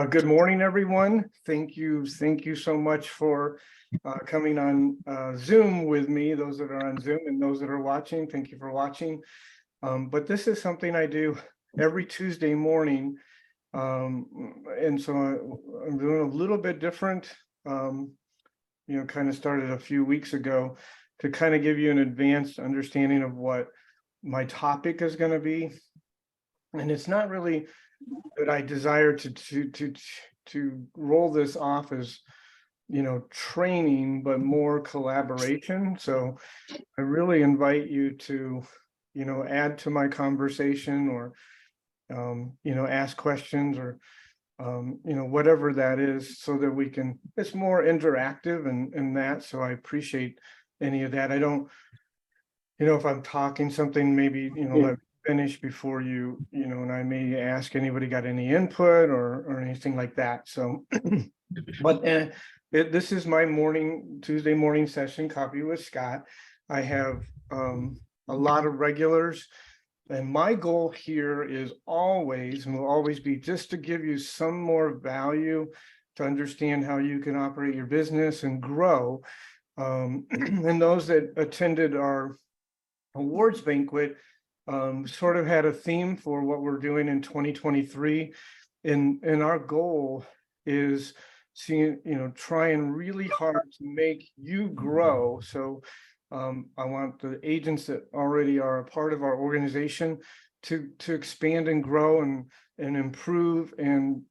Good morning, everyone. Thank you so much for coming on Zoom with me, those that are on Zoom and those that are watching. Thank you for watching. But this is something I do every Tuesday morning. And so I'm doing a little bit different, kind of started a few weeks ago to kind of give you an advanced understanding of what my topic is going to be. And it's not really that I desire to roll this off as training, but more collaboration. So I really invite you to add to my conversation, or ask questions, or whatever that is, so that we can, it's more interactive and that. So I appreciate any of that. I don't, if I'm talking something, maybe let me finish before and I may ask anybody got any input or anything like that. So but this is my Tuesday morning session, Coffee with Scott. I have a lot of regulars, and my goal here is always, and will always be, just to give you some more value to understand how you can operate your business and grow. And those that attended our awards banquet sort of had a theme for what we're doing in 2023, and our goal is trying really hard to make you grow. So I want the agents that already are a part of our organization to expand and grow and improve and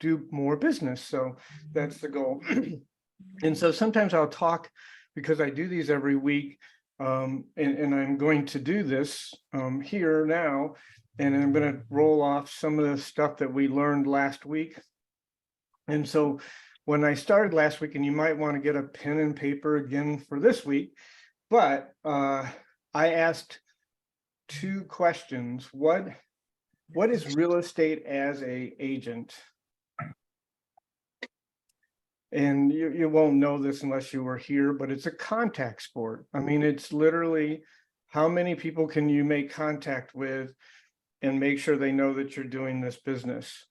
do more business. So that's the goal. And so sometimes I'll talk, because I do these every week, and I'm going to do this here now, and I'm going to roll off some of the stuff that we learned last week. And so when I started last week, and you might want to get a pen and paper again for this week, but I asked two questions. What is real estate as an agent? And you won't know this unless you were here, but it's a contact sport. I mean, it's literally, how many people can you make contact with and make sure they know that you're doing this business?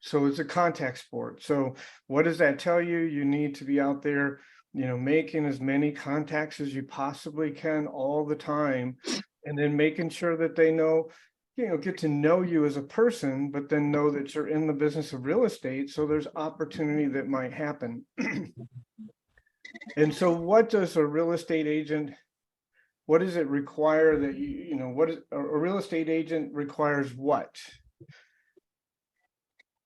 So it's a contact sport. So what does that tell you? You need to be out there, making as many contacts as you possibly can all the time, and then making sure that they know, get to know you as a person, but then know that you're in the business of real estate. So there's opportunity that might happen. And so what does a real estate agent, what does it require that what is a real estate agent requires? What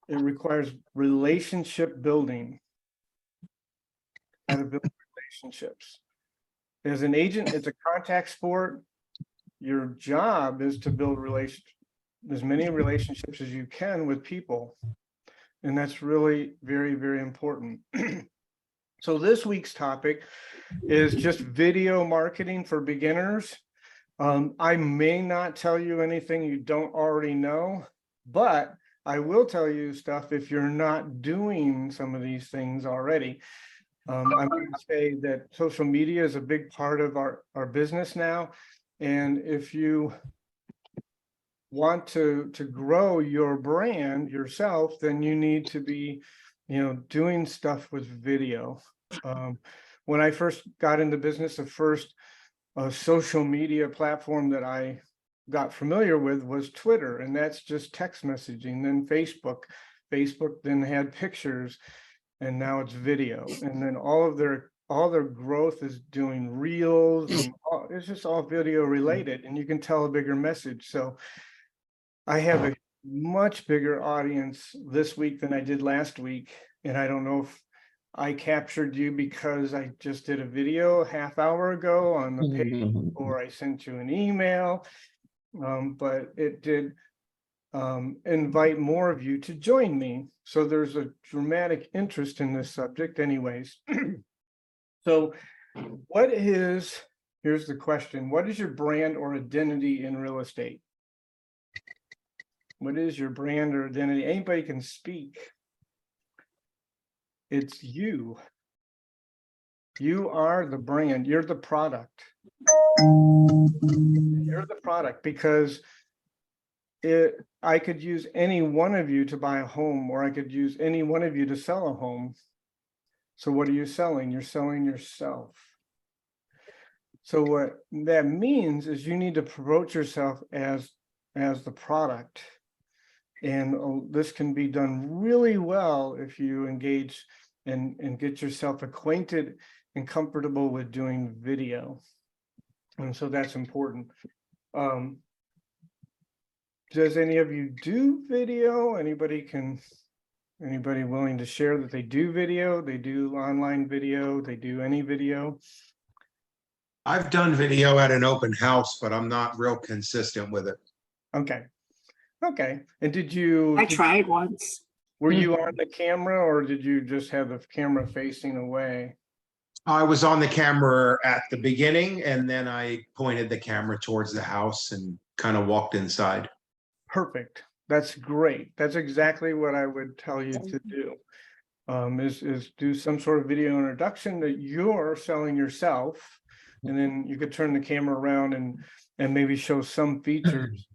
it requires: relationship building. How to build relationships. As an agent, it's a contact sport. Your job is to build as many relationships as you can with people. And that's really very, very important. So this week's topic is just video marketing for beginners. I may not tell you anything you don't already know, but I will tell you stuff if you're not doing some of these things already. I'm going to say that social media is a big part of our business now. And if you want to grow your brand yourself, then you need to be, doing stuff with video. When I first got into business, the first social media platform that I got familiar with was Twitter, and that's just text messaging. Then Facebook then had pictures, and now it's video. And then all their growth is doing reels, and it's just all video related, and you can tell a bigger message. So I have a much bigger audience this week than I did last week. And I don't know if I captured you because I just did a video a half hour ago on the page, or I sent you an email, but it did invite more of you to join me. So there's a dramatic interest in this subject anyways. So here's the question: what is your brand or identity in real estate? What is your brand or identity? Anybody can speak. It's you. You are the brand. You're the product. You're the product, because I could use any one of you to buy a home, or I could use any one of you to sell a home. So what are you selling? You're selling yourself. So what that means is you need to promote yourself as the product. And this can be done really well if you engage and get yourself acquainted and comfortable with doing video. And so that's important. Does any of you do video? Anybody willing to share that they do video? They do online video, they do any video? I've done video at an open house, but I'm not real consistent with it. Okay. And I tried once. were you on the camera, or did you just have the camera facing away? I was on the camera at the beginning, and then I pointed the camera towards the house and kind of walked inside. Perfect. That's great. That's exactly what I would tell you to do. Is do some sort of video introduction that you're selling yourself, and then you could turn the camera around and maybe show some features.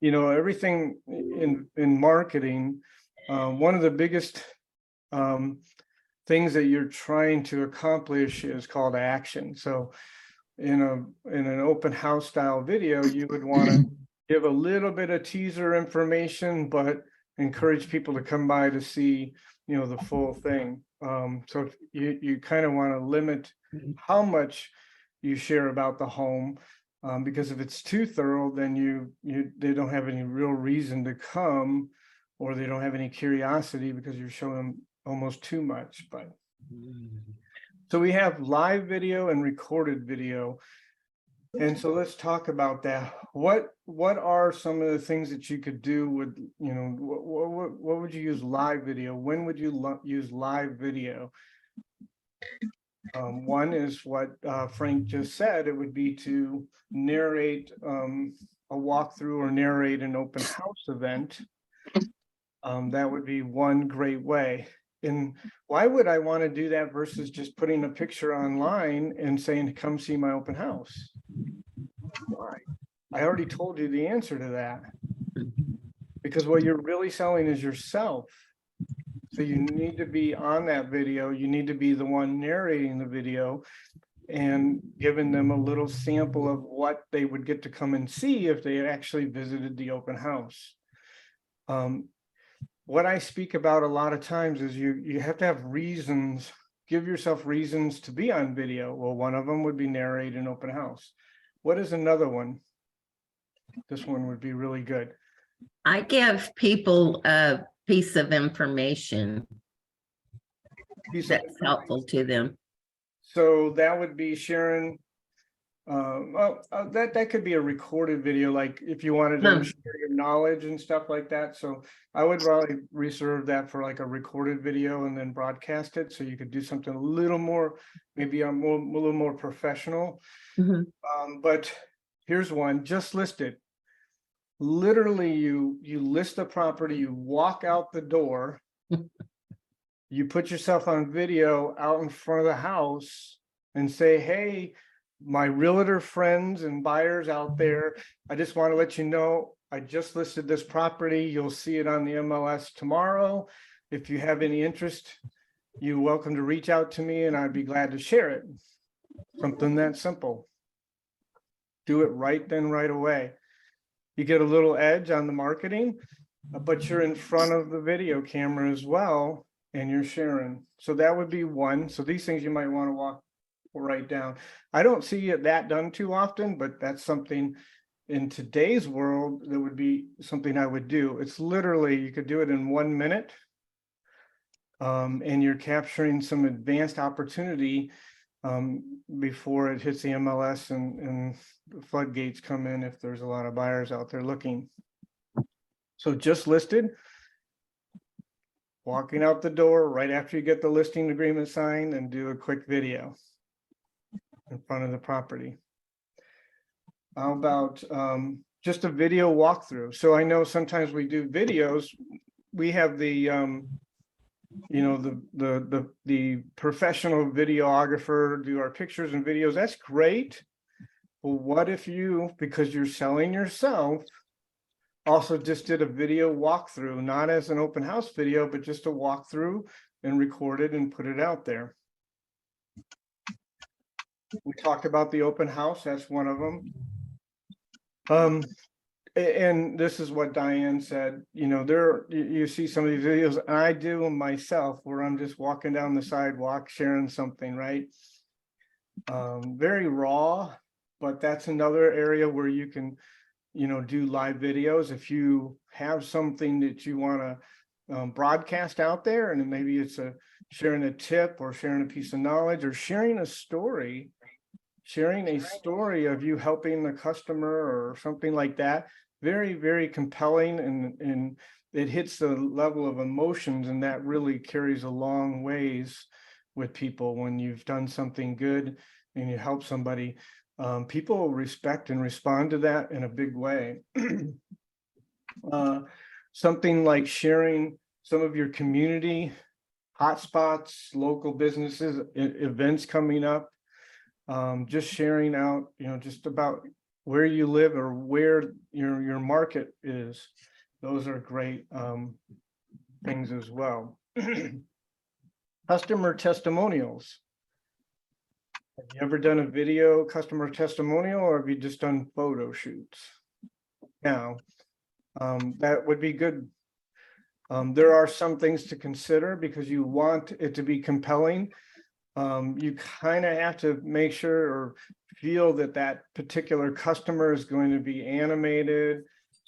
Everything in marketing, one of the biggest things that you're trying to accomplish is call to action. So in an open house style video, you would want to give a little bit of teaser information, but encourage people to come by to see, the full thing. So you kind of want to limit how much you share about the home, because if it's too thorough, then they don't have any real reason to come, or they don't have any curiosity because you're showing them almost too much. But so we have live video and recorded video. And so let's talk about that. What are some of the things that you could do with, what would you use live video? When would you use live video? One is what Frank just said. It would be to narrate a walkthrough or narrate an open house event. That would be one great way. And why would I want to do that versus just putting a picture online and saying, come see my open house? Why? I already told you the answer to that. Because what you're really selling is yourself. So you need to be on that video. You need to be the one narrating the video and giving them a little sample of what they would get to come and see if they actually visited the open house. What I speak about a lot of times is you have to have reasons, give yourself reasons to be on video. Well, one of them would be narrate an open house. What is another one? This one would be really good. I give people a piece of information that's helpful to them. So that would be sharing. That could be a recorded video, like if you wanted to share your knowledge and stuff like that. So I would probably reserve that for like a recorded video and then broadcast it. So you could do something a little more, maybe a little more professional. But here's one just listed. Literally, you list the property, you walk out the door, you put yourself on video out in front of the house and say, hey, my realtor friends and buyers out there, I just want to let you know, I just listed this property. You'll see it on the MLS tomorrow. If you have any interest, you're welcome to reach out to me and I'd be glad to share it. Something that simple. Do it right then, right away. You get a little edge on the marketing, but you're in front of the video camera as well, and you're sharing. So that would be one. So these things you might want to write down. I don't see that done too often, but that's something in today's world that would be something I would do. It's literally, you could do it in 1 minute, and you're capturing some advanced opportunity before it hits the MLS and the floodgates come in if there's a lot of buyers out there looking. So just listed, walking out the door right after you get the listing agreement signed, and do a quick video in front of the property. How about just a video walkthrough? So I know sometimes we do videos, we have the the professional videographer do our pictures and videos. That's great. But what if you, because you're selling yourself, Also just did a video walkthrough, not as an open house video, but just a walkthrough and record it and put it out there. We talked about the open house, that's one of them. And this is what Diane said, you know, you see some of these videos, and I do them myself, where I'm just walking down the sidewalk, sharing something, right? Very raw, but that's another area where you can, you know, do live videos. If you have something that you want to broadcast out there, and maybe it's sharing a tip or sharing a piece of knowledge or sharing a story of you helping the customer or something like that. Very, very compelling, and it hits the level of emotions, and that really carries a long ways with people. When you've done something good and you help somebody, people respect and respond to that in a big way. Something like sharing some of your community hotspots, local businesses, events coming up, just sharing out, you know, just about where you live or where your market is. Those are great things as well. Customer testimonials. Have you ever done a video customer testimonial, or have you just done photo shoots? Now, that would be good. There are some things to consider because you want it to be compelling. You kind of have to make sure or feel that that particular customer is going to be animated,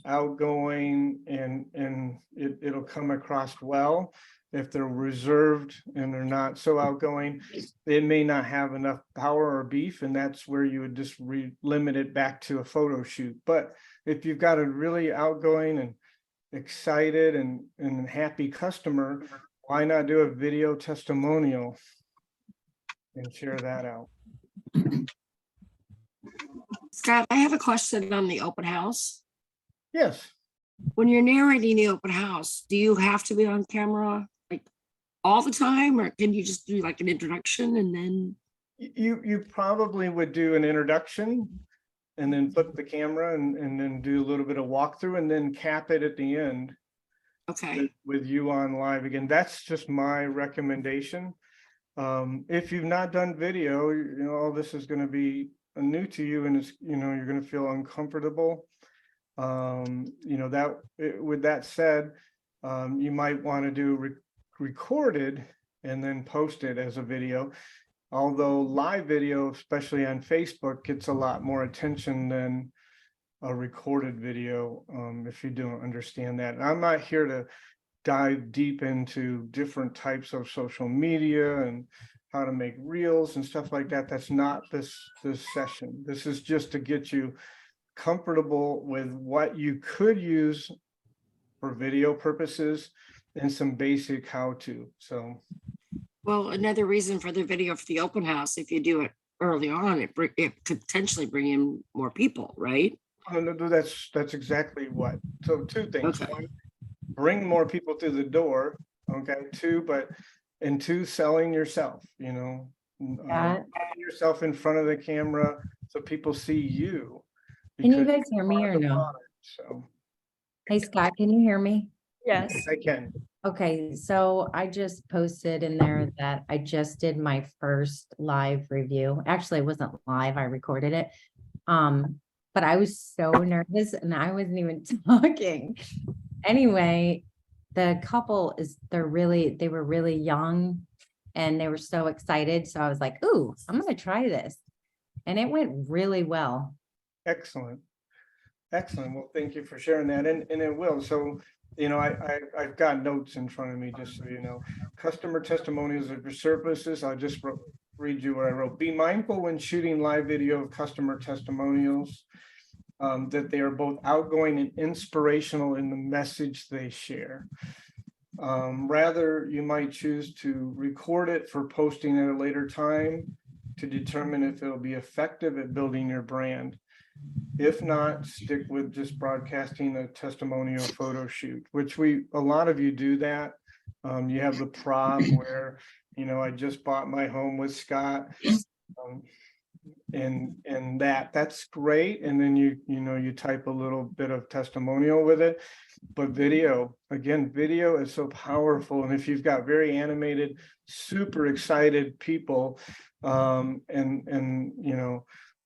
outgoing, and it'll come across well. If they're reserved and they're not so outgoing, they may not have enough power or beef, and that's where you would just limit it back to a photo shoot. But if you've got a really outgoing and excited and happy customer, why not do a video testimonial and share that out? Scott, I have a question on the open house. Yes. When you're narrating the open house, do you have to be on camera like all the time, or can you just do like an introduction and then? You probably would do an introduction and then flip the camera and then do a little bit of walkthrough and then cap it at the end. Okay. With you on live again. That's just my recommendation. If you've not done video, you know, all this is going to be new to you, and it's, you know, you're going to feel uncomfortable. You know, with that said, you might want to do recorded and then post it as a video. Although live video, especially on Facebook, gets a lot more attention than a recorded video, if you don't understand that. And I'm not here to dive deep into different types of social media and how to make reels and stuff like that. That's not this session. This is just to get you comfortable with what you could use for video purposes and some basic how-to. So, Well, another reason for the video for the open house, if you do it early on, it could potentially bring in more people, right? that's exactly what. So two things. Okay. One, bring more people through the door. Okay. Two, selling yourself, you know, putting yourself in front of the camera so people see you. Can you because guys hear me are or the no? product. So Hey, Scott, can you hear me? Yes. I can. Okay, so I just posted in there that I just did my first live review. Actually, it wasn't live, I recorded it. But I was so nervous and I wasn't even talking. Anyway, the couple they were really young and they were so excited. So I was like, ooh, I'm gonna try this. And it went really well. Excellent. Excellent. Well, thank you for sharing that. And it will. So, you know, I've got notes in front of me, just so you know. Customer testimonials of your services. I'll just read you what I wrote. Be mindful when shooting live video of customer testimonials, that they are both outgoing and inspirational in the message they share. Rather, you might choose to record it for posting at a later time to determine if it'll be effective at building your brand. If not, stick with just broadcasting a testimonial photo shoot, which a lot of you do that. You have the prop where, you know, I just bought my home with Scott. and that's great. And then you type a little bit of testimonial with it. But video, again, video is so powerful. And if you've got very animated, super excited people, and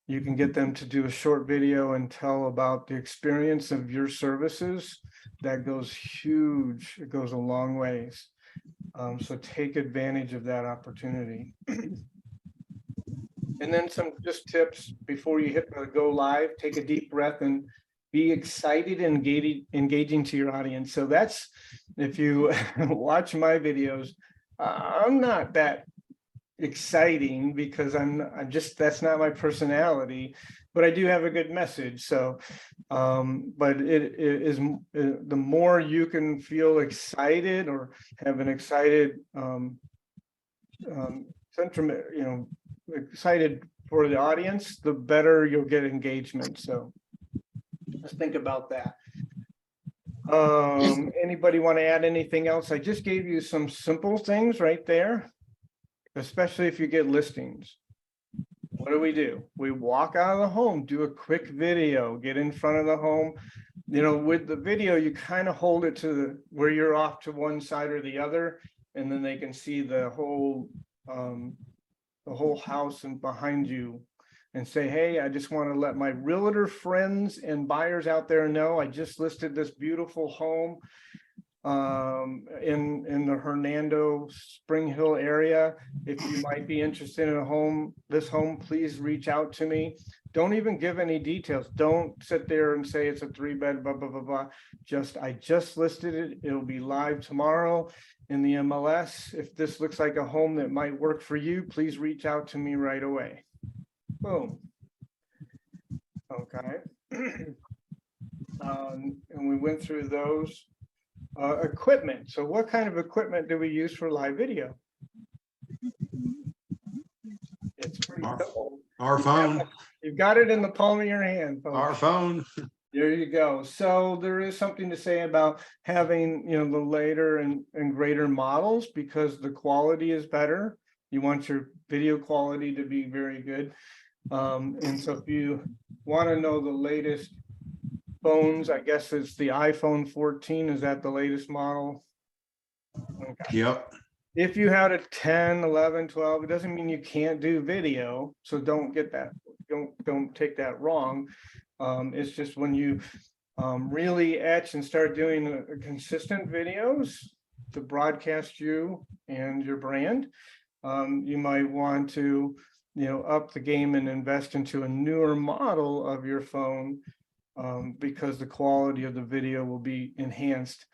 you can get them to do a short video and tell about the experience of your services, that goes huge. It goes a long ways. So take advantage of that opportunity. And then some just tips before you hit the go live, take a deep breath and be excited and engaging to your audience. So that's, if you watch my videos, I'm not that exciting because I'm just, that's not my personality, but I do have a good message. So, but it is, the more you can feel excited or have an excited sentiment, excited for the audience, the better you'll get engagement. So let's think about that. Anybody want to add anything else? I just gave you some simple things right there, especially if you get listings. What do? We walk out of the home, do a quick video, get in front of the home. With the video, you kind of hold it to where you're off to one side or the other, and then they can see the whole house and behind you, and say, hey, I just want to let my realtor friends and buyers out there know I just listed this beautiful home in the Hernando Spring Hill area. If you might be interested in this home, please reach out to me. Don't even give any details. Don't sit there and say it's a 3-bed, blah, blah, blah, blah. I just listed it. It'll be live tomorrow in the MLS. If this looks like a home that might work for you, please reach out to me right away. Boom. Okay. And we went through those. Equipment. So what kind of equipment do we use for live video? It's pretty simple. Our phone, You've got it in the palm of your hand, folks. our phone. There you go. So there is something to say about having, the later and greater models, because the quality is better. You want your video quality to be very good. And so if you want to know the latest phones, I guess it's the iPhone 14. Is that the latest model? Okay. Yep. If you had a 10, 11, 12, it doesn't mean you can't do video. So don't get that. Don't take that wrong. It's just when you really etch and start doing consistent videos to broadcast you and your brand, you might want to, up the game and invest into a newer model of your phone, because the quality of the video will be enhanced.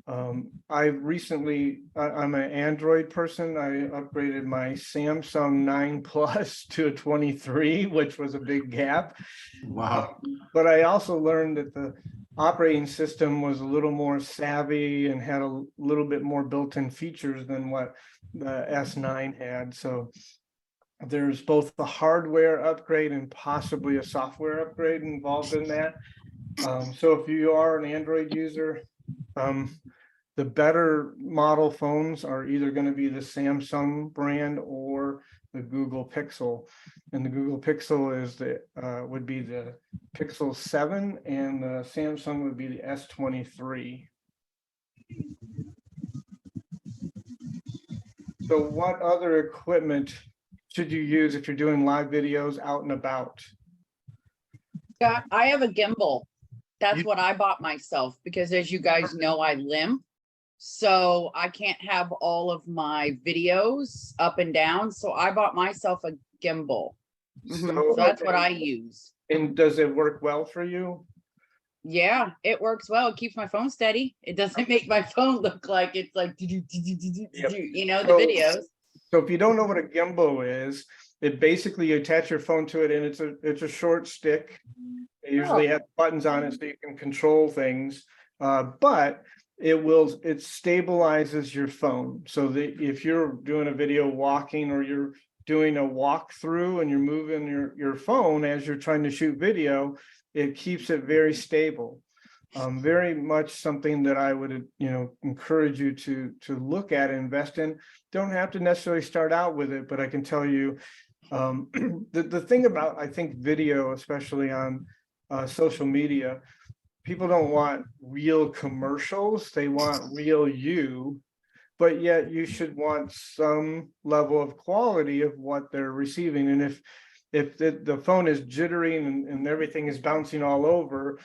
I'm an Android person. I upgraded my Samsung 9 Plus to a 23, which was a big gap. Wow. But I also learned that the operating system was a little more savvy and had a little bit more built-in features than what the S9 had. So there's both the hardware upgrade and possibly a software upgrade involved in that. So if you are an Android user, the better model phones are either going to be the Samsung brand or the Google Pixel. And the Google Pixel would be the Pixel 7, and the Samsung would be the S23. So what other equipment should you use if you're doing live videos out and about? Yeah, I have a gimbal. That's You- what I bought myself because, as you guys know, I limp. So I can't have all of my videos up and down. So I bought myself a gimbal. So that's what I use. And does it work well for you? Yeah, it works well. It keeps my phone steady. It doesn't make my phone look like it's like, the So- videos. So if you don't know what a gimbal is, it basically you attach your phone to it, and it's a short stick. It usually has buttons on it so you can control things, but it stabilizes your phone. So that if you're doing a video walking, or you're doing a walkthrough and you're moving your phone as you're trying to shoot video, it keeps it very stable. Very much something that I would, encourage you to look at and invest in. Don't have to necessarily start out with it, but I can tell you, The thing about, I think, video, especially on social media, people don't want real commercials. They want real you. But yet you should want some level of quality of what they're receiving. And if the phone is jittering and everything is bouncing all over,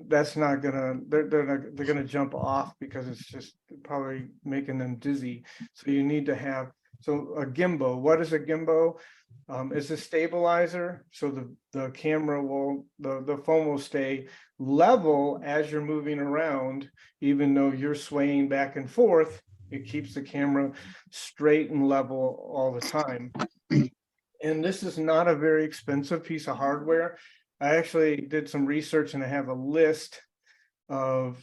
that's not gonna, they're gonna jump off because it's just probably making them dizzy. So you need to have, so a gimbal, what is a gimbal? It's a stabilizer, so the camera will, the phone will stay level as you're moving around, even though you're swaying back and forth. It keeps the camera straight and level all the time. And this is not a very expensive piece of hardware. I actually did some research and I have a list of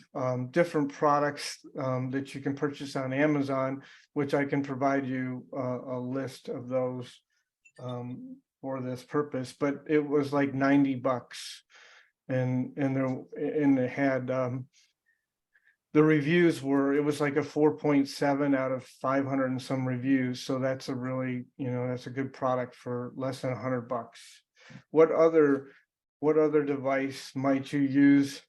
different products that you can purchase on Amazon, which I can provide you a list of those for this purpose. But it was like $90, and they had the reviews were, it was like a 4.7 out of 500 and some reviews. So that's a really, that's a good product for less than $100. What other device might you use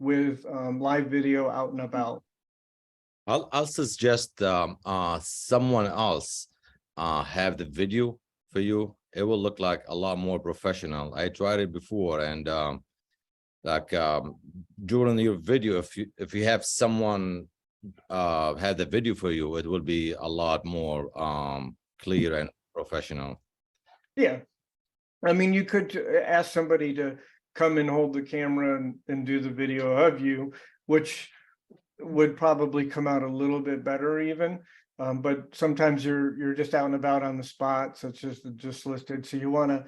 with live video out and about? I'll suggest someone else have the video for you. It will look like a lot more professional. I tried it before, and during your video, if you have someone have the video for you, it will be a lot more clear and professional. Yeah, I mean, you could ask somebody to come and hold the camera and do the video of you, which would probably come out a little bit better even. But sometimes you're just out and about on the spot, such as just listed. So you want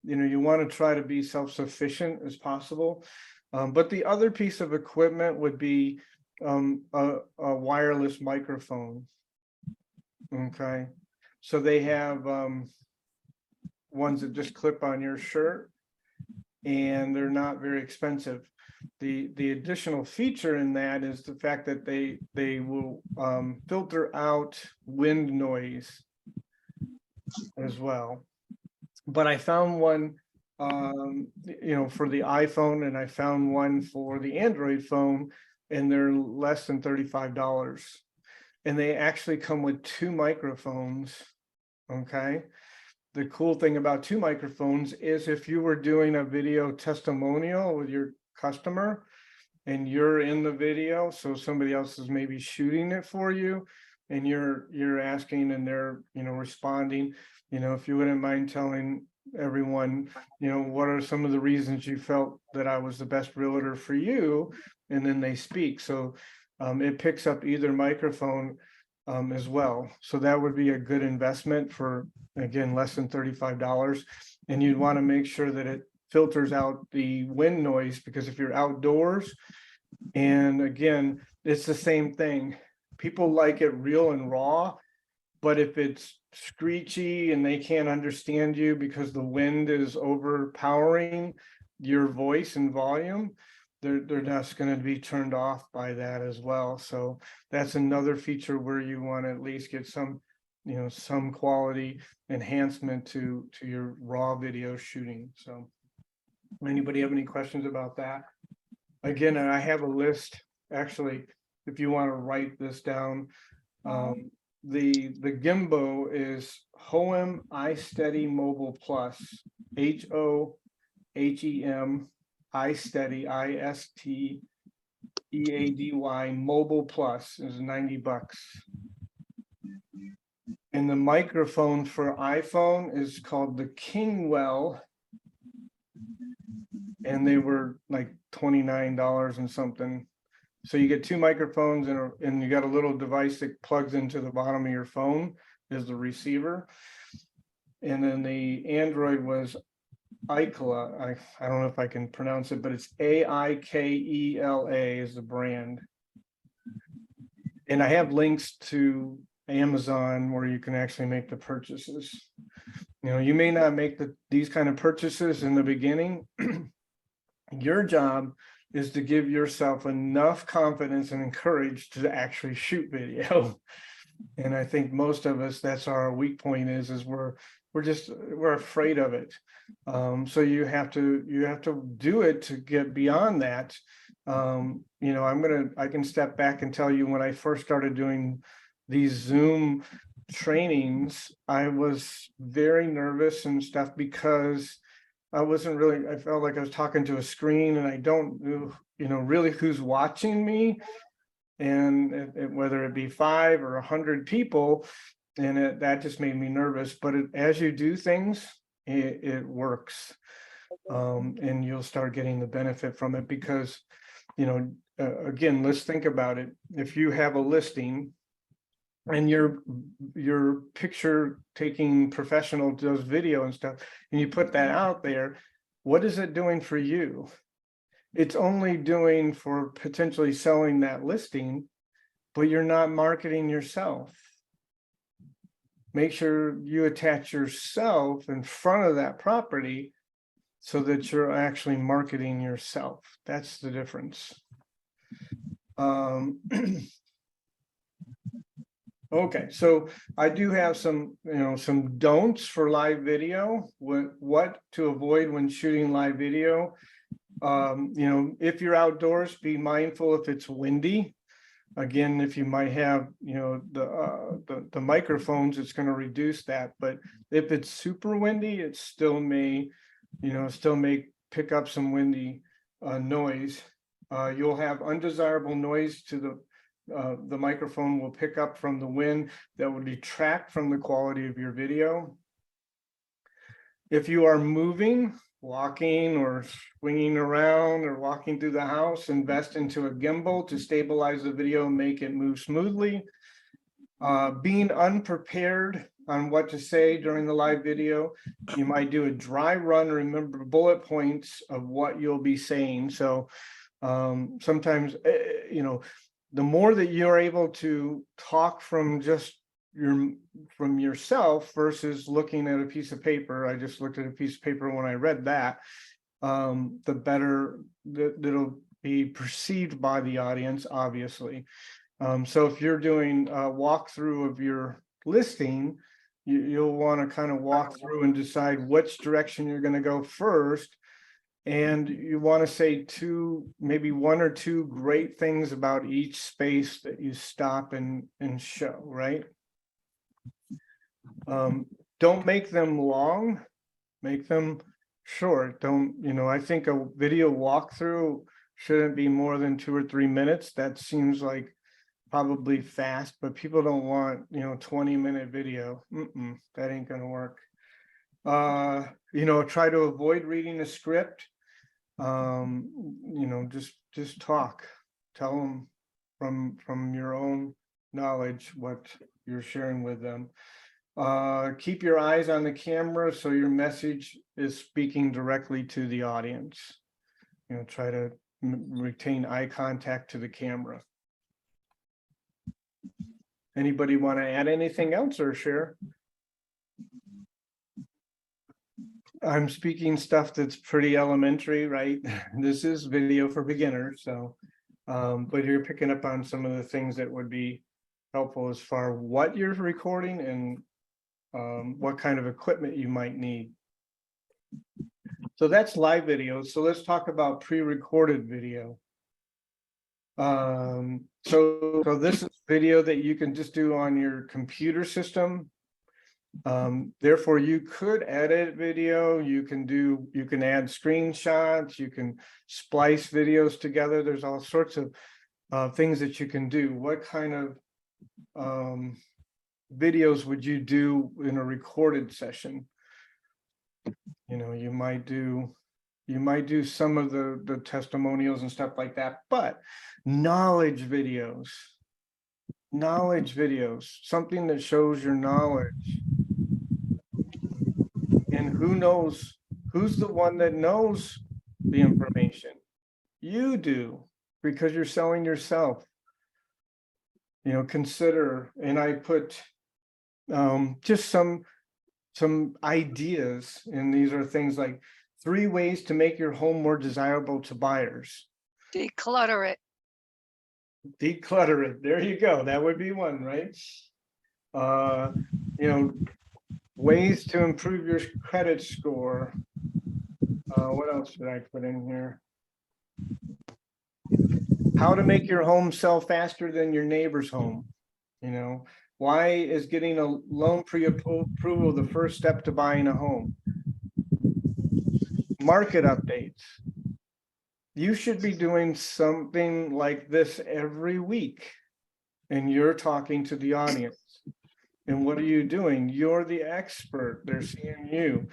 to try to be self-sufficient as possible. But the other piece of equipment would be a wireless microphone. Okay, so they have ones that just clip on your shirt, and they're not very expensive. The additional feature in that is the fact that they will filter out wind noise as well. But I found one for the iPhone, and I found one for the Android phone, and they're less than $35. And they actually come with 2 microphones. Okay. The cool thing about 2 microphones is if you were doing a video testimonial with your customer and you're in the video, so somebody else is maybe shooting it for you, and you're asking and they're responding, if you wouldn't mind telling everyone, what are some of the reasons you felt that I was the best realtor for you, and then they speak. So it picks up either microphone as well. So that would be a good investment for, again, less than $35. And you'd want to make sure that it filters out the wind noise, because if you're outdoors, and again, it's the same thing. People like it real and raw, but if it's screechy and they can't understand you because the wind is overpowering your voice and volume, they're just going to be turned off by that as well. So that's another feature where you want to at least get some, some quality enhancement to your raw video shooting. So anybody have any questions about that? Again, and I have a list, actually, if you want to write this down. The gimbal is Hohem iSteady Mobile Plus, HOHEM iSteady, ISTEADY Mobile Plus is $90. And the microphone for iPhone is called the Kingwell, and they were like $29 and something. So you get 2 microphones and you got a little device that plugs into the bottom of your phone as the receiver. And then the Android was Aikela. I don't know if I can pronounce it, but it's AIKELA is the brand. And I have links to Amazon where you can actually make the purchases. You may not make these kind of purchases in the beginning. Your job is to give yourself enough confidence and courage to actually shoot video. And I think most of us, that's our weak point is we're we're afraid of it. So you have to do it to get beyond that. You know, I can step back and tell you when I first started doing these Zoom trainings, I was very nervous and stuff because I felt like I was talking to a screen and I don't know, you know, really who's watching me, and whether it be 5 or 100 people, and that just made me nervous. But as you do things, it works, and you'll start getting the benefit from it because, you know, again, let's think about it. If you have a listing and your picture taking professional does video and stuff, and you put that out there, what is it doing for you? It's only doing for potentially selling that listing, but you're not marketing yourself. Make sure you attach yourself in front of that property so that you're actually marketing yourself. That's the difference. Okay, so I do have some, you know, some don'ts for live video, what to avoid when shooting live video. You know, if you're outdoors, be mindful if it's windy. Again, if you might have, you know, the microphones, it's going to reduce that. But if it's super windy, it still may, you know, pick up some windy noise. You'll have undesirable noise to the microphone will pick up from the wind that will detract from the quality of your video. If you are moving, walking or swinging around or walking through the house, invest into a gimbal to stabilize the video and make it move smoothly. Being unprepared on what to say during the live video, you might do a dry run, remember bullet points of what you'll be saying. So sometimes, you know, the more that you're able to talk from just from yourself versus looking at a piece of paper. I just looked at a piece of paper when I read that, the better that'll be perceived by the audience, obviously. So if you're doing a walkthrough of your listing, you'll want to kind of walk through and decide which direction you're going to go first. And you want to say maybe 1 or 2 great things about each space that you stop and show, right? Don't make them long, make them short. Don't, you know, I think a video walkthrough shouldn't be more than 2 or 3 minutes. That seems like probably fast, but people don't want, you know, 20-minute video. That ain't gonna work. You know, try to avoid reading a script. You know, just talk, tell them from your own knowledge what you're sharing with them. Keep your eyes on the camera so your message is speaking directly to the audience. You know, try to retain eye contact to the camera. Anybody want to add anything else or share? I'm speaking stuff that's pretty elementary, right? This is video for beginners, so but you're picking up on some of the things that would be helpful as far as what you're recording and what kind of equipment you might need. So that's live video. So let's talk about pre-recorded video. So this is video that you can just do on your computer system. Therefore, you could edit video, you can add screenshots, you can splice videos together. There's all sorts of things that you can do. What kind of videos would you do in a recorded session? You know, you might do some of the testimonials and stuff like that, but knowledge videos, something that shows your knowledge. And who knows, who's the one that knows the information? You do, because you're selling yourself. You know, consider, and I put just some ideas, and these are things like 3 ways to make your home more desirable to buyers. Declutter it. Declutter it. There you go. That would be one, right? You know, ways to improve your credit score. What else did I put in here? How to make your home sell faster than your neighbor's home. You know, why is getting a loan pre-approval the first step to buying a home? Market updates. You should be doing something like this every week. And you're talking to the audience. And what are you doing? You're the expert. They're seeing you.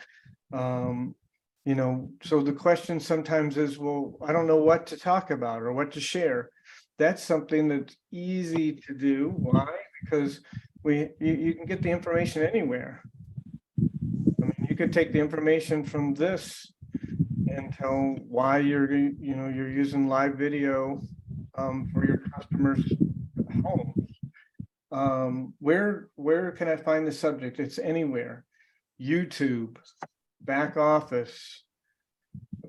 You know, so the question sometimes is, well, I don't know what to talk about or what to share. That's something that's easy to do. Why? Because you can get the information anywhere. I mean, you could take the information from this and tell why you're using live video for your customers' homes. Where can I find the subject? It's anywhere. YouTube, back office,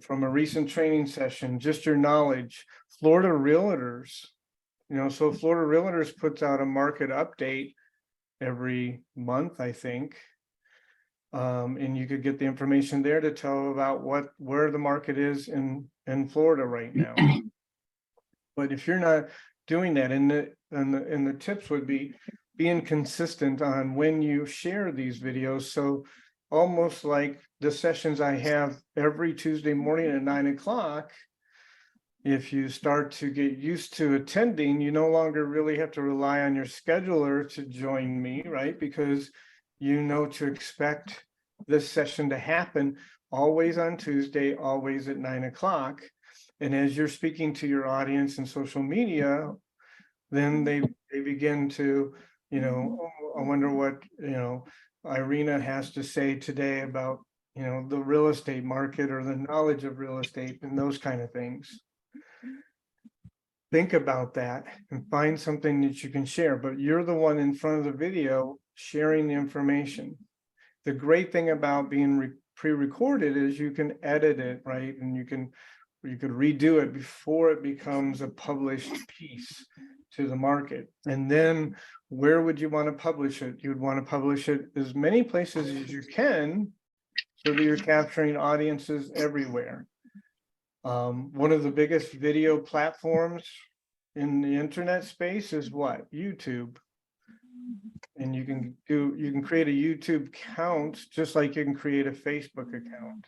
from a recent training session, just your knowledge. Florida Realtors, so Florida Realtors puts out a market update every month, I think. And you could get the information there to tell about where the market is in Florida right now. But if you're not doing that, and the tips would be being consistent on when you share these videos. So almost like the sessions I have every Tuesday morning at 9 o'clock, if you start to get used to attending, you no longer really have to rely on your scheduler to join me, right? Because you know to expect this session to happen always on Tuesday, always at 9 o'clock. And as you're speaking to your audience in social media, then they begin to, I wonder what, Irina has to say today about, the real estate market or the knowledge of real estate and those kind of things. Think about that and find something that you can share, but you're the one in front of the video sharing the information. The great thing about being pre-recorded is you can edit it, right? And you could redo it before it becomes a published piece to the market. And then where would you want to publish it? You'd want to publish it as many places as you can so that you're capturing audiences everywhere. One of the biggest video platforms in the internet space is what? YouTube. And you can create a YouTube account just like you can create a Facebook account.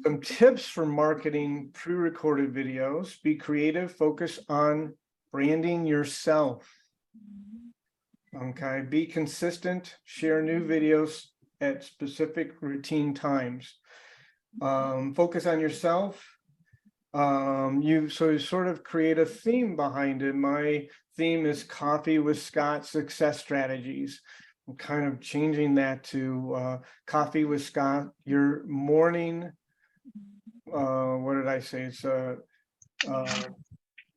Some tips for marketing pre-recorded videos: be creative, focus on branding yourself. Okay, be consistent, share new videos at specific routine times. Focus on yourself. You sort of create a theme behind it. My theme is Coffee with Scott Success Strategies. I'm kind of changing that to Coffee with Scott, your morning, what did I say? It's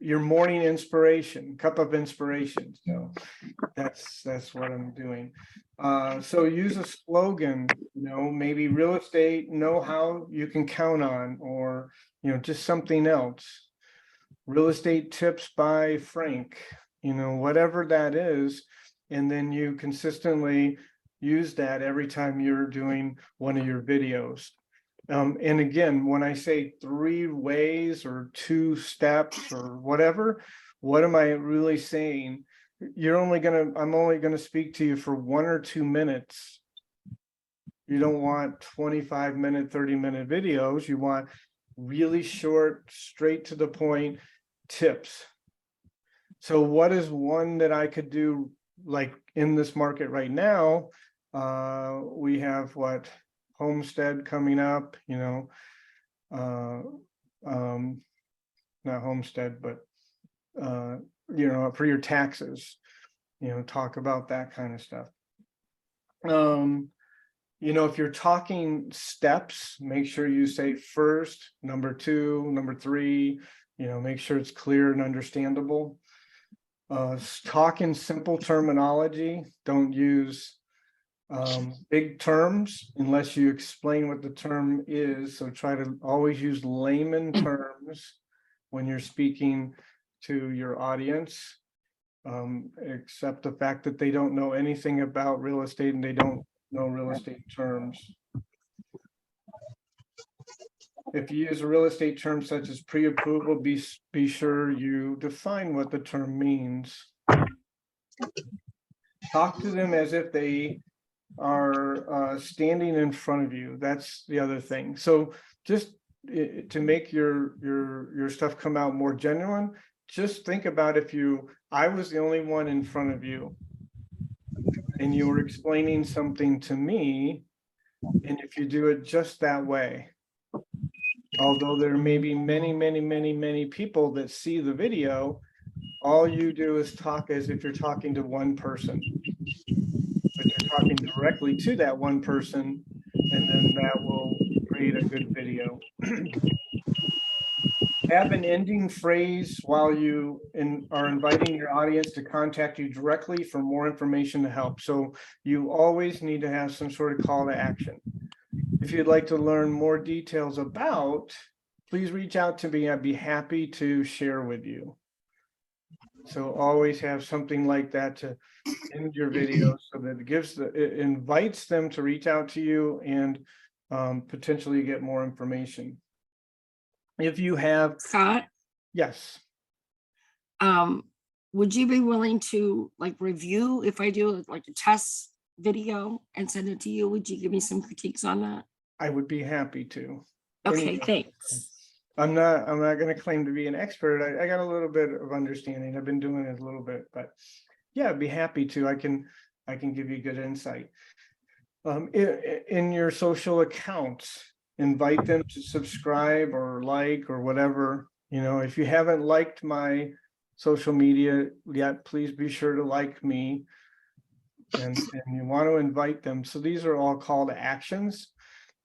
your morning inspiration, cup of inspiration. So that's what I'm doing. So use a slogan, maybe real estate know-how you can count on, or just something else. Real estate tips by Frank, whatever that is. And then you consistently use that every time you're doing one of your videos. And again, when I say 3 ways or 2 steps or whatever, what am I really saying? I'm only gonna speak to you for 1 or 2 minutes. You don't want 25-minute, 30-minute videos. You want really short, straight to the point tips. So what is one that I could do, like in this market right now? We have Homestead coming up, not Homestead, but for your taxes, talk about that kind of stuff. If you're talking steps, make sure you say first, number 2, number 3, make sure it's clear and understandable. Talk in simple terminology. Don't use big terms unless you explain what the term is. So try to always use layman terms when you're speaking to your audience. accept the fact that they don't know anything about real estate and they don't know real estate terms. If you use a real estate term such as pre-approval, be sure you define what the term means. Talk to them as if they are standing in front of you. That's the other thing. So just to make your stuff come out more genuine, just think about if I was the only one in front of you and you were explaining something to me, and if you do it just that way, although there may be many people that see the video, all you do is talk as if you're talking to one person. But you're talking directly to that one person, and then that will create a good video. Have an ending phrase while you are inviting your audience to contact you directly for more information to help. So you always need to have some sort of call to action. If you'd like to learn more details about, please reach out to me. I'd be happy to share with you. So always have something like that to end your video so that it invites them to reach out to you and potentially get more information. If you have, Scott, yes, would you be willing to like review if I do like a test video and send it to you? Would you give me some critiques on that? I would be happy to. Okay, Anytime. thanks. I'm not going to claim to be an expert. I got a little bit of understanding. I've been doing it a little bit, but yeah, I'd be happy to. I can give you good insight. In your social accounts, invite them to subscribe or like or whatever. You know, if you haven't liked my social media yet, please be sure to like me. And you want to invite them. So these are all call to actions.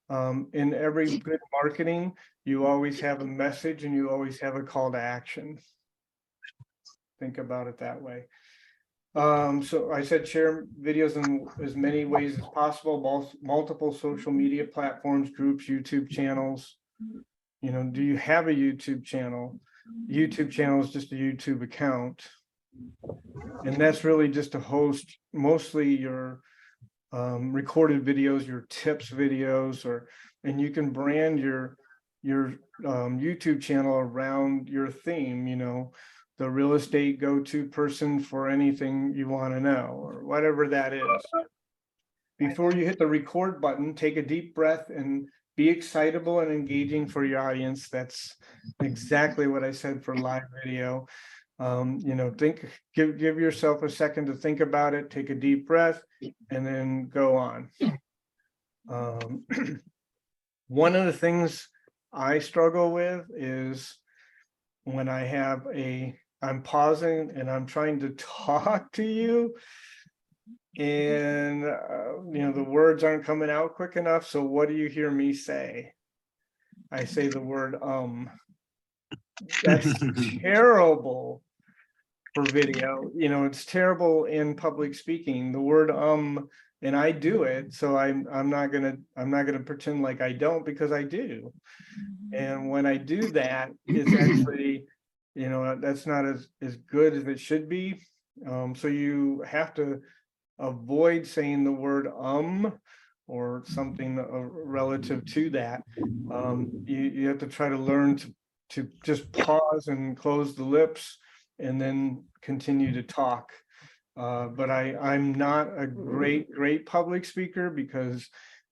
In every good marketing, you always have a message and you always have a call to action. Think about it that way. So I said share videos in as many ways as possible, multiple social media platforms, groups, YouTube channels. You know, do you have a YouTube channel? YouTube channel is just a YouTube account. And that's really just to host mostly your recorded videos, your tips videos, and you can brand your YouTube channel around your theme, you know, the real estate go-to person for anything you want to know, or whatever that is. Before you hit the record button, take a deep breath and be excitable and engaging for your audience. That's exactly what I said for live video. You know, give yourself a second to think about it, take a deep breath, and then go on. One of the things I struggle with is when I'm pausing and I'm trying to talk to you, and you know, the words aren't coming out quick enough. So what do you hear me say? I say the word That's terrible for video. You know, it's terrible in public speaking. The word and I do it, so I'm not gonna pretend like I don't, because I do. And when I do that, it's actually, you know, that's not as good as it should be. So you have to avoid saying the word or something relative to that. You have to try to learn to just pause and close the lips and then continue to talk. But I'm not a great public speaker because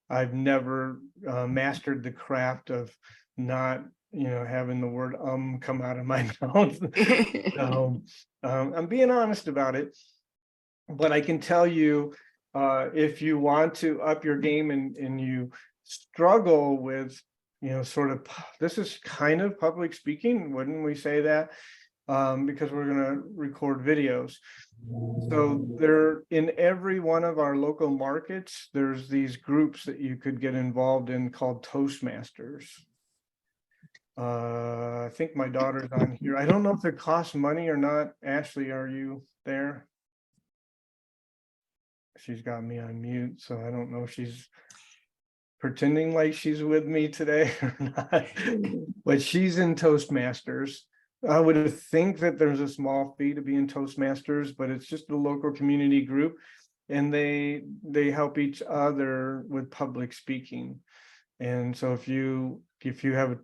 I've never mastered the craft of not, you know, having the word come out of my mouth. So I'm being honest about it. But I can tell you, if you want to up your game and you struggle with, you know, sort of, this is kind of public speaking, wouldn't we say that? Because we're going to record videos. So there, in every one of our local markets, there's these groups that you could get involved in called Toastmasters. I think my daughter's on here. I don't know if it costs money or not. Ashley, are you there? She's got me on mute, so I don't know if she's pretending like she's with me today or not. But she's in Toastmasters. I would think that there's a small fee to be in Toastmasters, but it's just a local community group. And they help each other with public speaking. And so if you have,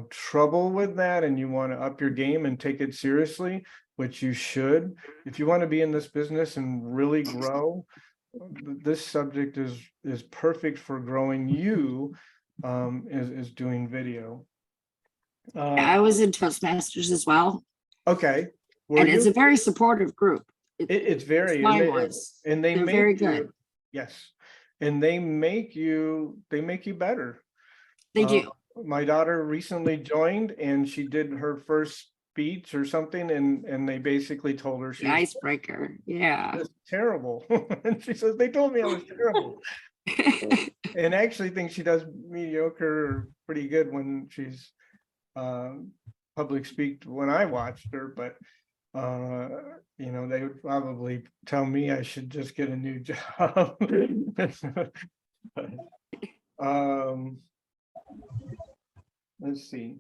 trouble with that and you want to up your game and take it seriously, which you should, if you want to be in this business and really grow, this subject is perfect for growing you, is doing video. I was in Toastmasters as well, Okay. Were and it's you? a very supportive group. It's very, and Mine they, was. and they They're make very you- good. Yes, and they make you better. They Uh, do. My daughter recently joined and she did her first speech or something, and they basically told her she The was icebreaker. Yeah. just terrible. And she says, they told me I was terrible. And I actually think she does mediocre or pretty good when she's public speak when I watched her, but they would probably tell me I should just get a new job. um let's see.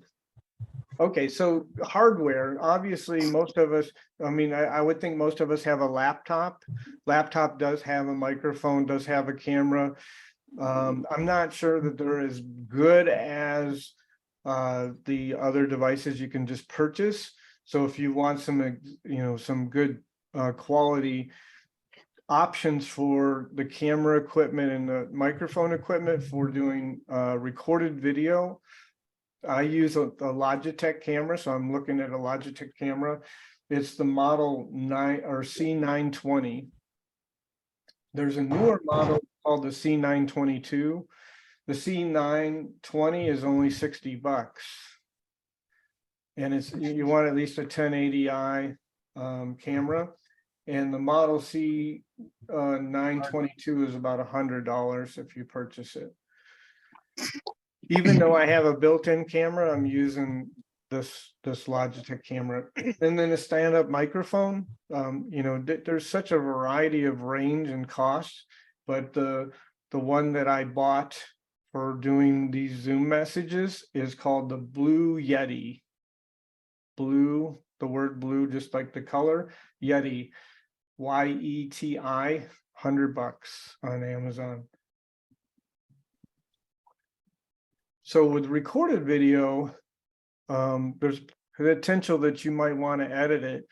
Okay, so hardware, obviously most of us, I would think most of us have a laptop. Laptop does have a microphone, does have a camera. I'm not sure that they're as good as the other devices you can just purchase. So if you want some good quality options for the camera equipment and the microphone equipment for doing recorded video, I use a Logitech camera, so I'm looking at a Logitech camera. It's the model C920. There's a newer model called the C922. The C920 is only $60. And you want at least a 1080i camera. And the model C922 is about $100 if you purchase it. Even though I have a built-in camera, I'm using this Logitech camera. And then a stand-up microphone. There's such a variety of range and costs, but the one that I bought for doing these Zoom messages is called the Blue Yeti. Blue, the word blue, just like the color, Yeti, YETI, $100 on Amazon. So with recorded video, there's potential that you might want to edit it.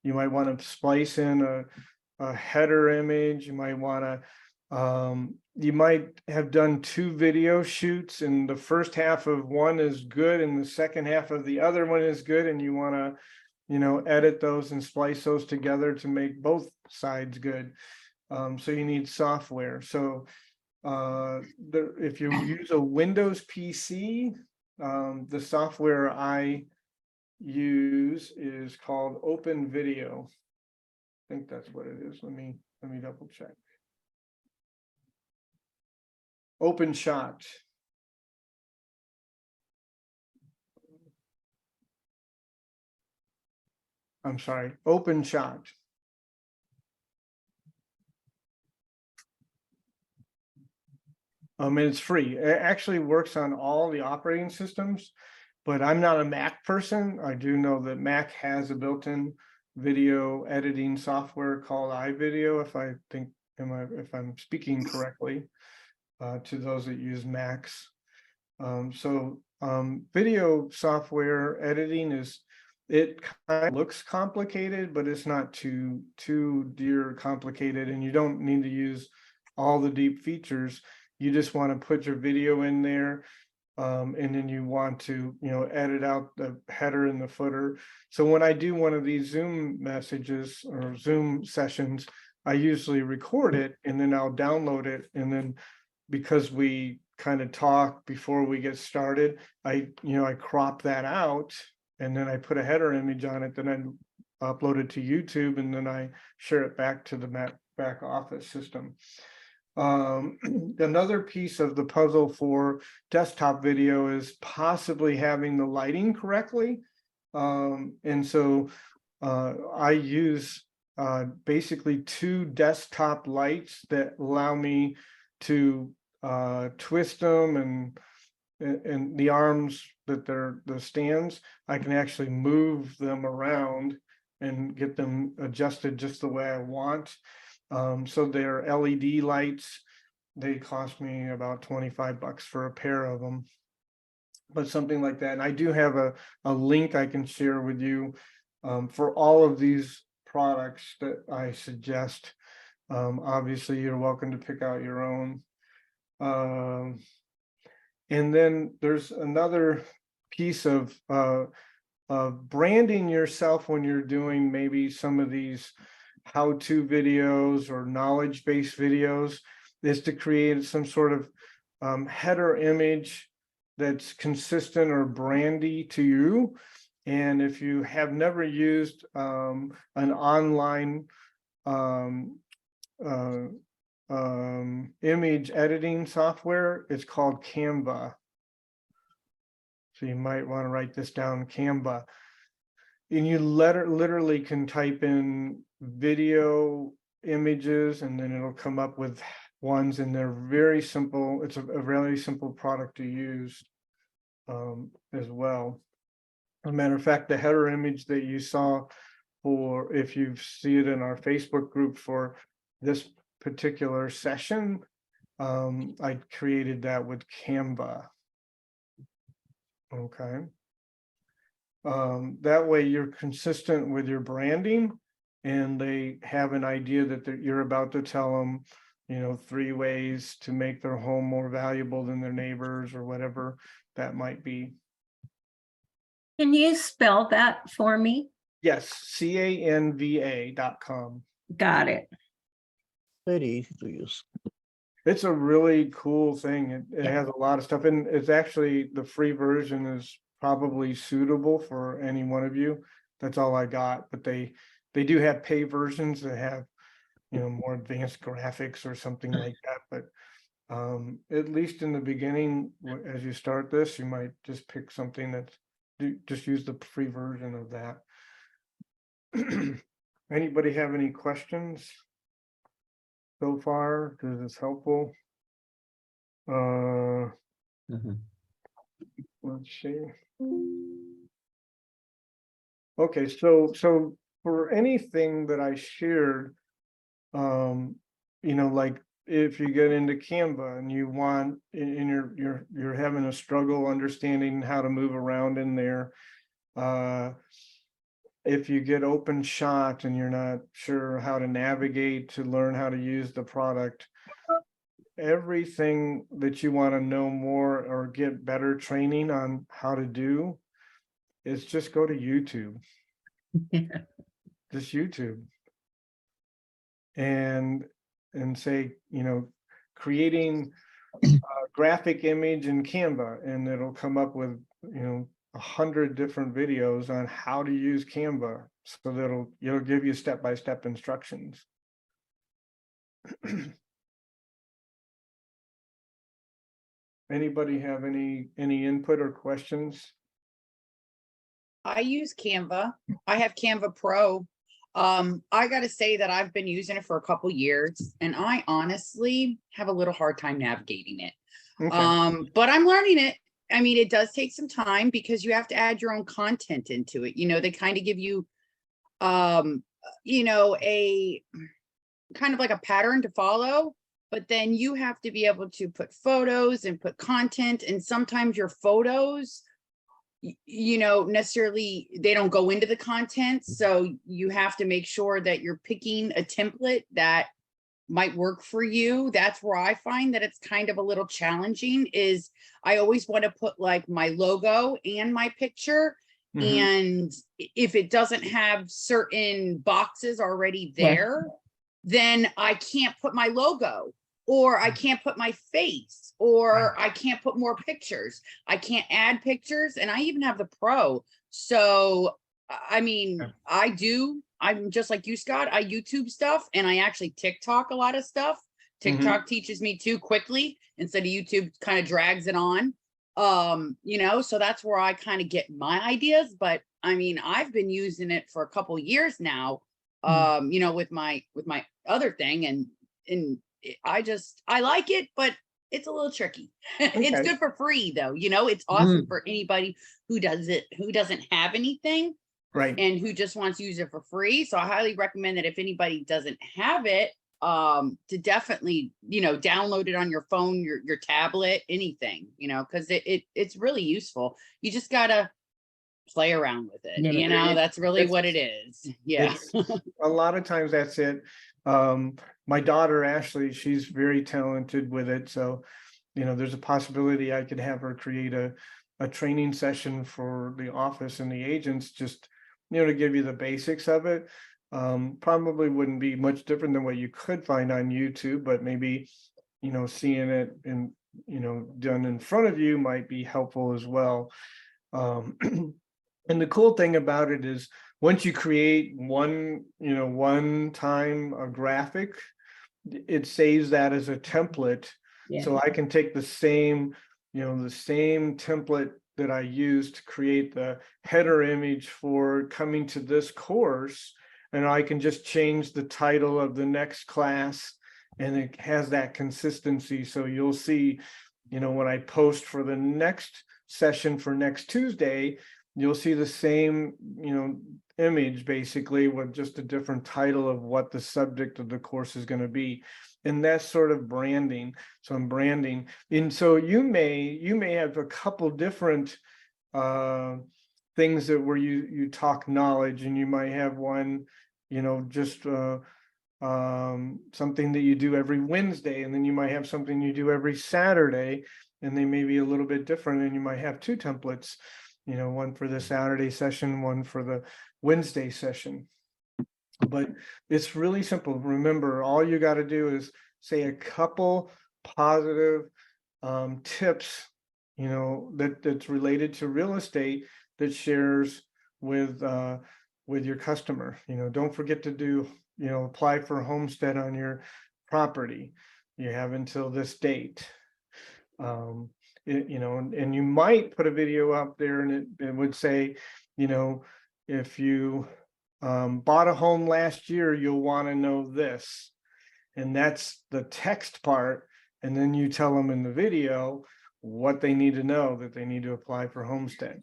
You might want to splice in a header image. You might want to, you might have done 2 video shoots and the first half of one is good and the second half of the other one is good. And you want to, edit those and splice those together to make both sides good. So you need software. So if you use a Windows PC, the software I use is called Open Video. I think that's what it is. Let me double check. OpenShot. I'm sorry, OpenShot. And it's free. It actually works on all the operating systems, but I'm not a Mac person. I do know that Mac has a built-in video editing software called iVideo, if I'm speaking correctly, to those that use Macs. Video software editing it kind of looks complicated, but it's not too dear complicated, and you don't need to use all the deep features. You just want to put your video in there, and then you want to, edit out the header and the footer. So when I do one of these Zoom messages or Zoom sessions, I usually record it and then I'll download it. And then because we kind of talk before we get started, I crop that out and then I put a header image on it. Then I upload it to YouTube and then I share it back to the back office system. Another piece of the puzzle for desktop video is possibly having the lighting correctly. And so I use basically 2 desktop lights that allow me to twist them and and the arms that they're the stands, I can actually move them around and get them adjusted just the way I want. So they're LED lights. They cost me about $25 for a pair of them. But something like that. And I do have a link I can share with you for all of these products that I suggest. Obviously, you're welcome to pick out your own. And then there's another piece of branding yourself when you're doing maybe some of these how-to videos or knowledge-based videos, is to create some sort of header image that's consistent or brandy to you. And if you have never used an online image editing software, it's called Canva. So you might want to write this down, Canva. And you literally can type in video images and then it'll come up with ones, and they're very simple. It's a really simple product to use as well. As a matter of fact, the header image that you saw, for if you see it in our Facebook group for this particular session, I created that with Canva. Okay. That way you're consistent with your branding, and they have an idea that you're about to tell them, 3 ways to make their home more valuable than their neighbors, or whatever that might be. Can you spell that for me? Yes, canva.com. Got it. Very easy to use. It's a really cool thing. It Yeah. has a lot of stuff, and it's actually, the free version is probably suitable for any one of you. That's all I got, but they do have pay versions that have, more advanced graphics or something like that. But at least in the beginning, as you start this, you might just pick something that's, just use the free version of that. Anybody have any questions so far? Because it's helpful. Let's see. Okay, so for anything that I shared, like if you get into Canva and you want, and you're having a struggle understanding how to move around in there, if you get OpenShot and you're not sure how to navigate to learn how to use the product, everything that you want to know more or get better training on how to do is just go to YouTube. Just YouTube. And say, creating a graphic image in Canva, and it'll come up with, 100 different videos on how to use Canva. So it'll give you step-by-step instructions. Anybody have any input or questions? I use Canva. I have Canva Pro. I gotta say that I've been using it for a couple years, and I honestly have a little hard time navigating it. Okay. But I'm learning it. I mean, it does take some time because you have to add your own content into it. They kind of give you, a kind of like a pattern to follow, but then you have to be able to put photos and put content. And sometimes your photos, necessarily, they don't go into the content. So you have to make sure that you're picking a template that might work for you. That's where I find that it's kind of a little challenging, is I always want to put like my logo and my picture. Mhm. And if it doesn't have certain boxes already Yeah. there, then I can't put my logo, or I can't put my face, or I can't put more pictures. I can't add pictures, and I even have the Pro. So, I mean, I'm just like you, Scott. I YouTube stuff, and I actually TikTok a lot of stuff. TikTok teaches me too quickly instead of YouTube kind of drags it on. So that's where I kind of get my ideas. But I mean, I've been using it for a couple years now, with my other thing, and I like it, but it's a little tricky. It's Okay. good for free though, you know, it's awesome for anybody who doesn't have anything Right. and who just wants to use it for free. So I highly recommend that if anybody doesn't have it, to definitely, you know, download it on your phone, your tablet, anything, you know, because it's really useful. You just gotta play around with it, Yeah. you know, that's really It's- what it is. Yeah. It's- a lot of times that's it. My daughter Ashley, she's very talented with it. So, you know, there's a possibility I could have her create a training session for the office and the agents, just, you know, to give you the basics of it. Probably wouldn't be much different than what you could find on YouTube, but maybe, you know, seeing it in, you know, done in front of you might be helpful as well. And the cool thing about it is once you create one, you know, one time a graphic, it saves that as a template. Yeah. So I can take the same, you know, the same template that I used to create the header image for coming to this course, and I can just change the title of the next class, and it has that consistency. So you'll see, you know, when I post for the next session for next Tuesday, you'll see the same, you know, image basically with just a different title of what the subject of the course is going to be. And that's sort of branding. So I'm branding. And so you may have a couple different things that where you talk knowledge, and you might have one, you know, just something that you do every Wednesday, and then you might have something you do every Saturday, and they may be a little bit different, and you might have two templates, you know, one for the Saturday session, one for the Wednesday session. But it's really simple. Remember, all you got to do is say a couple positive tips, you know, that's related to real estate that shares with your customer. You know, don't forget to do, you know, apply for a homestead on your property. You have until this date. You know, and you might put a video up there, and it would say, you know, if you bought a home last year, you'll want to know this. And that's the text part. And then you tell them in the video what they need to know, that they need to apply for homestead,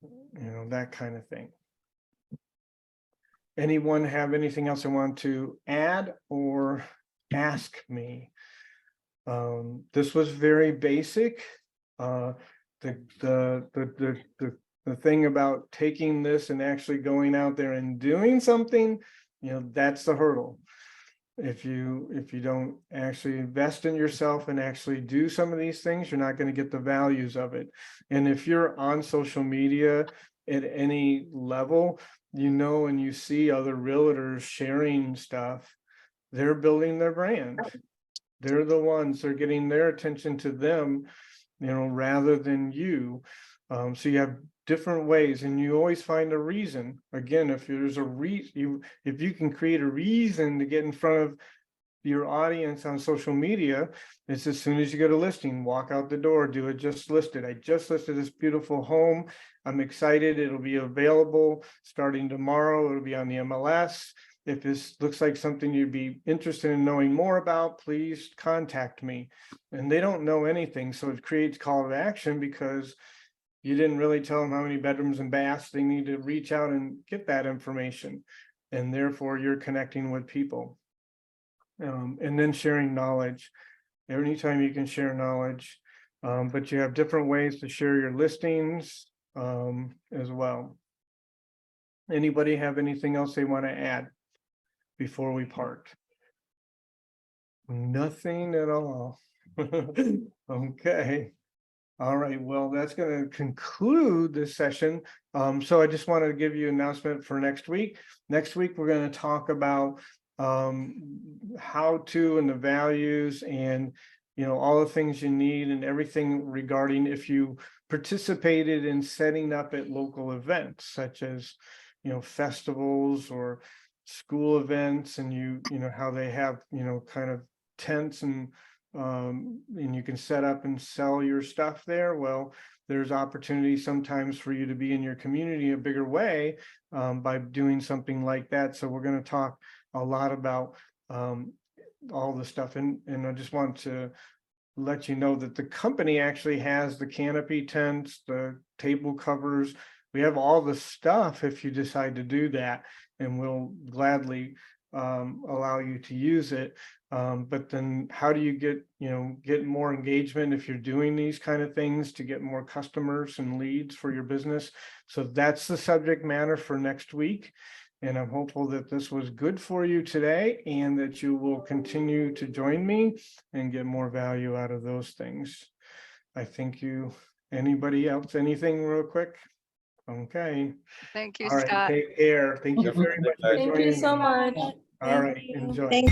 you know, that kind of thing. Anyone have anything else they want to add or ask me? This was very basic. The thing about taking this and actually going out there and doing something, you know, that's the hurdle. If you don't actually invest in yourself and actually do some of these things, you're not going to get the values of it. And if you're on social media at any level, you know, and you see other realtors sharing stuff, they're building their brand. They're the ones, they're getting their attention to them, you know, rather than you. So you have different ways, and you always find a reason. Again, if there's a reason, if you can create a reason to get in front of your audience on social media, it's as soon as you get a listing, walk out the door, do it just listed. I just listed this beautiful home. I'm excited. It'll be available starting tomorrow. It'll be on the MLS. If this looks like something you'd be interested in knowing more about, please contact me. And they don't know anything. So it creates call to action, because you didn't really tell them how many bedrooms and baths. They need to reach out and get that information. And therefore you're connecting with people. And then sharing knowledge. Anytime you can share knowledge, but you have different ways to share your listings as well. Anybody have anything else they want to add before we part? Nothing at all. Okay. All right, well, that's going to conclude this session. So I just wanted to give you an announcement for next week. Next week, we're going to talk about how to, and the values, and, you know, all the things you need, and everything regarding if you participated in setting up at local events, such as, you know, festivals or school events, and you know, how they have, you know, kind of tents, and you can set up and sell your stuff there. Well, there's opportunity sometimes for you to be in your community a bigger way by doing something like that. So we're going to talk a lot about all the stuff, and I just want to let you know that the company actually has the canopy tents, the table covers. We have all the stuff if you decide to do that, and we'll gladly allow you to use it. But then how do you get more engagement if you're doing these kind of things to get more customers and leads for your business? So that's the subject matter for next week. And I'm hopeful that this was good for you today and that you will continue to join me and get more value out of those things. I thank you. Anybody else, anything real quick? Okay. Thank you, All right, Scott. take care. Thank you very much for Thank you joining so me. much. All right, Thank you. enjoy. Thank